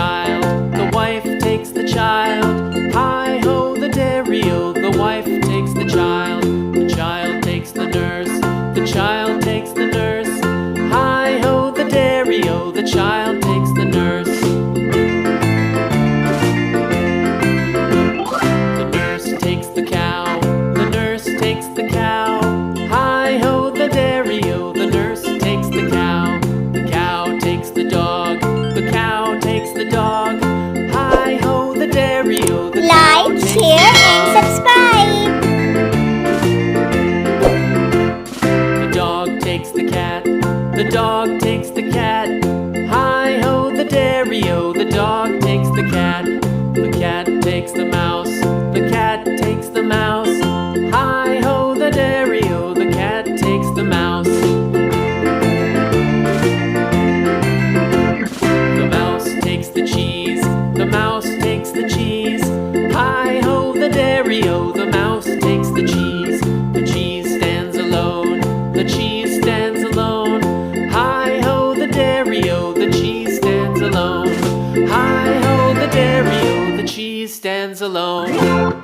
child, the wife takes the child. Hi-ho, the dairy-o, the wife takes the child takes the nurse, the child takes the nurse. Hi-ho, the dairy-o, the child takes the nurse. The nurse takes the cow, the nurse takes the cow. Hi-ho, the dairy-o, the nurse takes the cow. The cow takes the dog, the cow takes the dog. Hi-ho, the dairy-o, the cow takes the dog. Like, share, and subscribe. The dog takes the cat, the dog takes the cat. Hi-ho, the dairy-o, the dog takes the cat. The cat takes the mouse, the cat takes the mouse. Hi-ho, the dairy-o, the cat takes the mouse. The mouse takes the cheese, the mouse takes the cheese. Hi-ho, the dairy-o, the mouse takes the cheese. The cheese stands alone, the cheese stands alone. Hi-ho, the dairy-o, the cheese stands alone. Hi-ho, the dairy-o, the cheese stands alone.